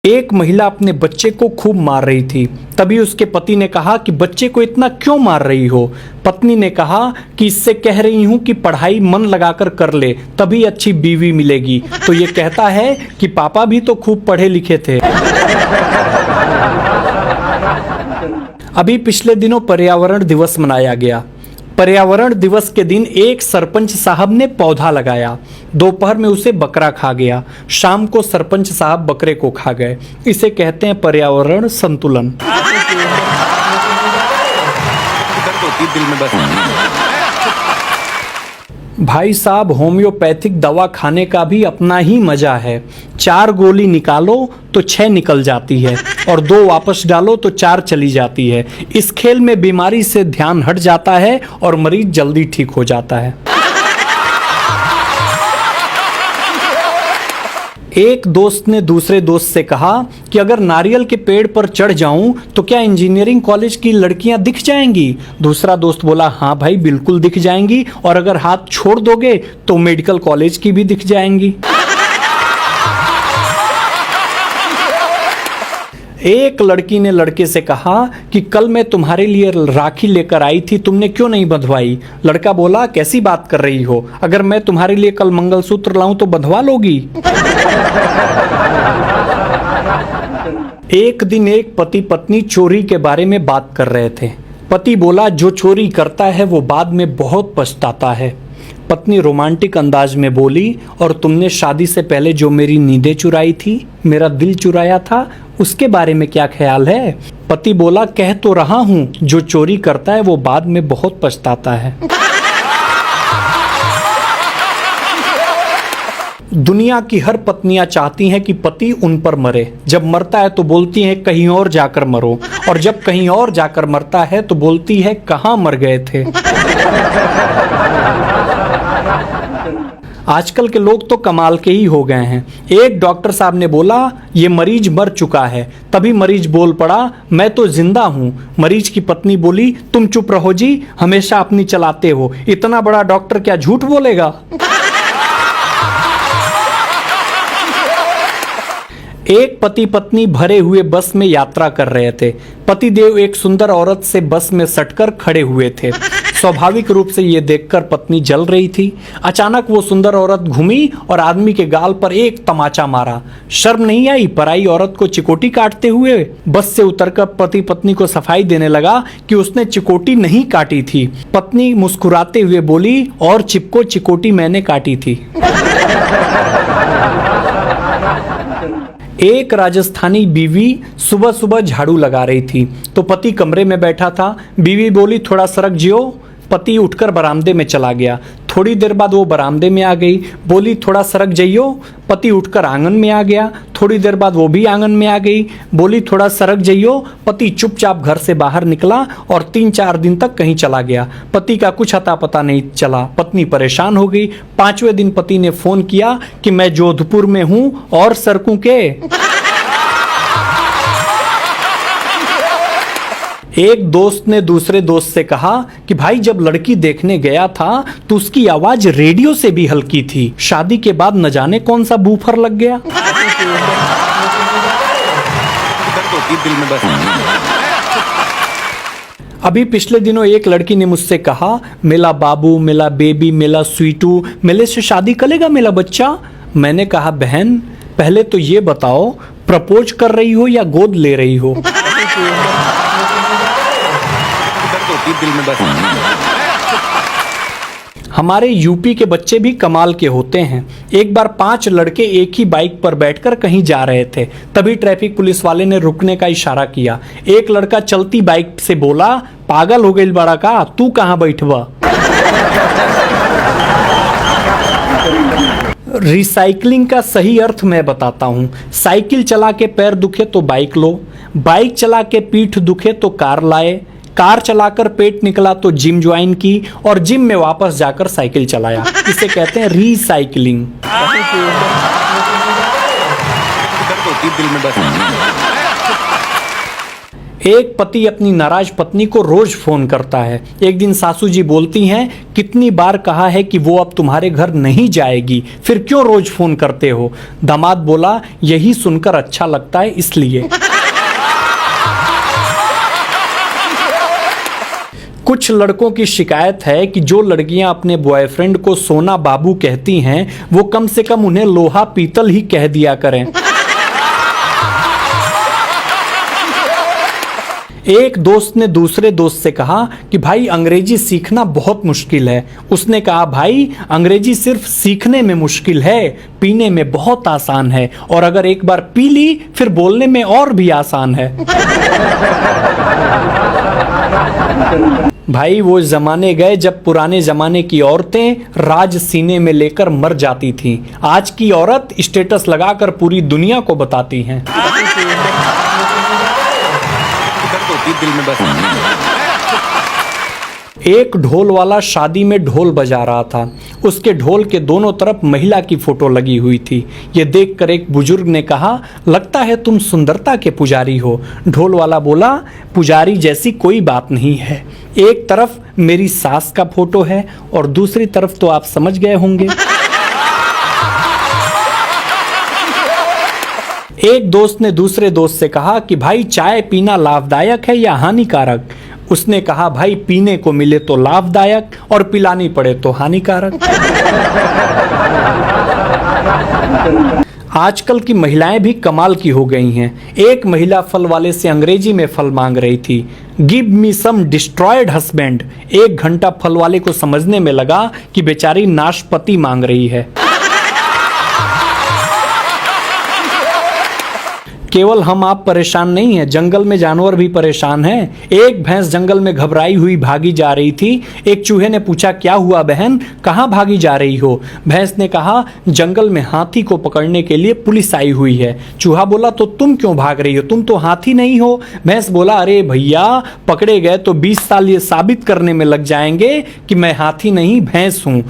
एक महिला अपने बच्चे को खूब मार रही थी। तभी उसके पति ने कहा कि बच्चे को इतना क्यों मार रही हो। पत्नी ने कहा कि इससे कह रही हूं कि पढ़ाई मन लगाकर कर ले, तभी अच्छी बीवी मिलेगी। तो ये कहता है कि पापा भी तो खूब पढ़े लिखे थे। अभी पिछले दिनों पर्यावरण दिवस मनाया गया। पर्यावरण दिवस के दिन एक सरपंच साहब ने पौधा लगाया। दोपहर में उसे बकरा खा गया। शाम को सरपंच साहब बकरे को खा गए। इसे कहते हैं पर्यावरण संतुलन। भाई साहब, होम्योपैथिक दवा खाने का भी अपना ही मजा है। 4 गोली निकालो तो 6 निकल जाती है और 2 वापस डालो तो 4 चली जाती है। इस खेल में बीमारी से ध्यान हट जाता है और मरीज जल्दी ठीक हो जाता है। एक दोस्त ने दूसरे दोस्त से कहा कि अगर नारियल के पेड़ पर चढ़ जाऊं तो क्या इंजीनियरिंग कॉलेज की लड़कियां दिख जाएंगी। दूसरा दोस्त बोला, हाँ भाई बिल्कुल दिख जाएंगी, और अगर हाथ छोड़ दोगे तो मेडिकल कॉलेज की भी दिख जाएंगी। एक लड़की ने लड़के से कहा कि कल मैं तुम्हारे लिए राखी लेकर आई थी, तुमने क्यों नहीं बंधवाई। लड़का बोला, कैसी बात कर रही हो, अगर मैं तुम्हारे लिए कल मंगलसूत्र लाऊं तो बंधवा लोगी। एक दिन एक पति पत्नी चोरी के बारे में बात कर रहे थे। पति बोला, जो चोरी करता है वो बाद में बहुत पछताता है। पत्नी रोमांटिक अंदाज में बोली, और तुमने शादी से पहले जो मेरी नींदें चुराई थी, मेरा दिल चुराया था, उसके बारे में क्या ख्याल है। पति बोला, कह तो रहा हूं, जो चोरी करता है वो बाद में बहुत पछताता है। दुनिया की हर पत्नियां चाहती हैं कि पति उन पर मरे। जब मरता है तो बोलती हैं कहीं और जाकर मरो, और जब कहीं और जाकर मरता है तो बोलती है कहां मर गए थे। आजकल के लोग तो कमाल के ही हो गए हैं। एक डॉक्टर साहब ने बोला, ये मरीज मर चुका है। तभी मरीज बोल पड़ा, मैं तो जिंदा हूं। मरीज की पत्नी बोली, तुम चुप रहो जी, हमेशा अपनी चलाते हो, इतना बड़ा डॉक्टर क्या झूठ बोलेगा। एक पति पत्नी भरे हुए बस में यात्रा कर रहे थे। पतिदेव एक सुंदर औरत से बस में सटकर खड़े हुए थे। स्वाभाविक रूप से ये देखकर पत्नी जल रही थी। अचानक वो सुंदर औरत घूमी और आदमी के गाल पर एक तमाचा मारा। शर्म नहीं आई पराई औरत को चिकोटी काटते हुए। बस से उतरकर पति पत्नी को सफाई देने लगा कि उसने चिकोटी नहीं काटी थी। पत्नी मुस्कुराते हुए बोली, और चिपको, चिकोटी मैंने काटी थी। एक राजस्थानी बीवी सुबह सुबह झाड़ू लगा रही थी तो पति कमरे में बैठा था। बीवी बोली, थोड़ा सरक जियो। पति उठकर बरामदे में चला गया। थोड़ी देर बाद वो बरामदे में आ गई, बोली, थोड़ा सरक जाइयो। पति उठकर आंगन में आ गया। थोड़ी देर बाद वो भी आंगन में आ गई, बोली, थोड़ा सरक जाइयो। पति चुपचाप घर से बाहर निकला और 3-4 दिन तक कहीं चला गया। पति का कुछ अता पता नहीं चला। पत्नी परेशान हो गई। 5वें दिन पति ने फोन किया कि मैं जोधपुर में हूं और सरकूं के। एक दोस्त ने दूसरे दोस्त से कहा कि भाई, जब लड़की देखने गया था तो उसकी आवाज रेडियो से भी हल्की थी। शादी के बाद न जाने कौन सा बूफर लग गया। अभी पिछले दिनों एक लड़की ने मुझसे कहा, मेला बाबू, मेला बेबी, मेला स्वीटू, मेले से शादी करेगा मेरा बच्चा। मैंने कहा, बहन पहले तो ये बताओ, प्रपोज कर रही हो या गोद ले रही हो। दिल में बस। हमारे यूपी के बच्चे भी कमाल के होते हैं। एक बार 5 लड़के एक ही बाइक पर बैठकर कहीं जा रहे थे। तभी ट्रैफिक पुलिस वाले ने रुकने का इशारा किया। एक लड़का चलती बाइक से बोला, पागल हो गई बड़ा का, तू कहां बैठवा। रिसाइकलिंग का सही अर्थ मैं बताता हूं। साइकिल चला के पैर दुखे तो बाइक लो, बाइक चला के पीठ दुखे तो कार लाए, कार चलाकर पेट निकला तो जिम ज्वाइन की, और जिम में वापस जाकर साइकिल चलाया। इसे कहते हैं रीसाइक्लिंग। एक पति अपनी नाराज पत्नी को रोज फोन करता है। एक दिन सासू जी बोलती हैं, कितनी बार कहा है कि वो अब तुम्हारे घर नहीं जाएगी, फिर क्यों रोज फोन करते हो? दामाद बोला, यही सुनकर अच्छा लगता है इसलिए। कुछ लड़कों की शिकायत है कि जो लड़कियां अपने बॉयफ्रेंड को सोना बाबू कहती हैं, वो कम से कम उन्हें लोहा पीतल ही कह दिया करें। एक दोस्त ने दूसरे दोस्त से कहा कि भाई अंग्रेजी सीखना बहुत मुश्किल है। उसने कहा, भाई अंग्रेजी सिर्फ सीखने में मुश्किल है, पीने में बहुत आसान है, और अगर एक बार पी ली फिर बोलने में और भी आसान है। भाई वो जमाने गए जब पुराने जमाने की औरतें राज सीने में लेकर मर जाती थीं। आज की औरत स्टेटस लगाकर पूरी दुनिया को बताती हैं। दिल में बस एक ढोल वाला शादी में ढोल बजा रहा था। उसके ढोल के दोनों तरफ महिला की फोटो लगी हुई थी। ये देखकर एक बुजुर्ग ने कहा, लगता है तुम सुंदरता के पुजारी हो। ढोल वाला बोला, पुजारी जैसी कोई बात नहीं है। एक तरफ मेरी सास का फोटो है और दूसरी तरफ तो आप समझ गए होंगे। एक दोस्त ने दूसरे दोस्त से कहा कि भाई चाय पीना लाभदायक है या हानिकारक? उसने कहा, भाई पीने को मिले तो लाभदायक और पिलानी पड़े तो हानिकारक। आजकल की महिलाएं भी कमाल की हो गई हैं। एक महिला फल वाले से अंग्रेजी में फल मांग रही थी, गिव मी सम डिस्ट्रॉयड हस्बैंड। 1 घंटा फल वाले को समझने में लगा कि बेचारी नाशपाती मांग रही है। केवल हम आप परेशान नहीं हैं, जंगल में जानवर भी परेशान हैं। एक भैंस जंगल में घबराई हुई भागी जा रही थी। एक चूहे ने पूछा, क्या हुआ बहन, कहाँ भागी जा रही हो? भैंस ने कहा, जंगल में हाथी को पकड़ने के लिए पुलिस आई हुई है। चूहा बोला, तो तुम क्यों भाग रही हो, तुम तो हाथी नहीं हो। भैंस बोला, अरे भैया पकड़े गए तो 20 साल ये साबित करने में लग जाएंगे कि मैं हाथी नहीं भैंस हूँ।